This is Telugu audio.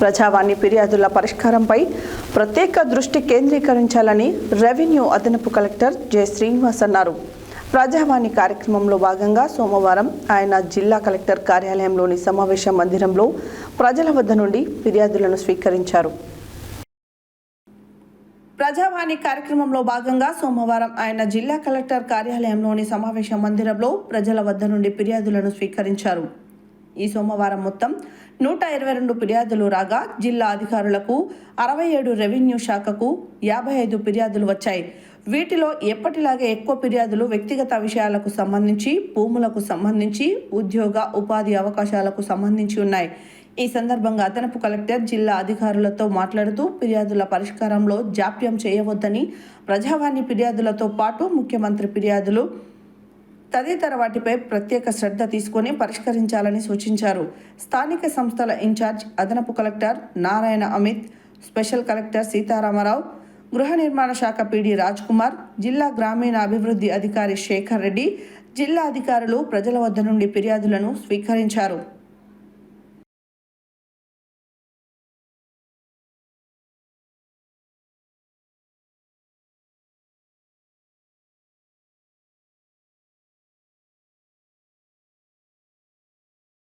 ప్రజావాణి ఫిర్యాదుల పరిష్కారంపై ప్రత్యేక దృష్టి కేంద్రీకరించాలని రెవెన్యూ అదనపు కలెక్టర్ జె శ్రీనివాస్ అన్నారు. ప్రజావాణి కార్యక్రమంలో భాగంగా సోమవారం ఆయన జిల్లా కలెక్టర్ కార్యాలయంలోని సమావేశ మందిరంలో ప్రజల వద్ద నుండి ఫిర్యాదులను స్వీకరించారు. ప్రజావాణి కార్యక్రమంలో భాగంగా సోమవారం ఆయన జిల్లా కలెక్టర్ కార్యాలయంలోని సమావేశ మందిరంలో ప్రజల వద్ద నుండి ఫిర్యాదులను స్వీకరించారు. ఈ సోమవారం మొత్తం 122 ఫిర్యాదులు రాగా జిల్లా అధికారులకు 67, రెవెన్యూ శాఖకు 55 ఫిర్యాదులు వచ్చాయి. వీటిలో ఎప్పటిలాగే ఎక్కువ ఫిర్యాదులు వ్యక్తిగత విషయాలకు సంబంధించి, భూములకు సంబంధించి, ఉద్యోగ ఉపాధి అవకాశాలకు సంబంధించి ఉన్నాయి. ఈ సందర్భంగా అదనపు కలెక్టర్ జిల్లా అధికారులతో మాట్లాడుతూ ఫిర్యాదుల పరిష్కారంలో జాప్యం చేయవద్దని, ప్రజావాణి ఫిర్యాదులతో పాటు ముఖ్యమంత్రి ఫిర్యాదులు తదితర వాటిపై ప్రత్యేక శ్రద్ధ తీసుకొని పరిష్కరించాలని సూచించారు. స్థానిక సంస్థల ఇన్ఛార్జ్ అదనపు collector Narayana Amit, special collector Sitarama Rao, గృహ నిర్మాణ శాఖ పీడీ రాజ్ కుమార్, జిల్లా గ్రామీణ అభివృద్ధి అధికారి శేఖర్ రెడ్డి, జిల్లా అధికారులు ప్రజల వద్ద నుండి ఫిర్యాదులను స్వీకరించారు.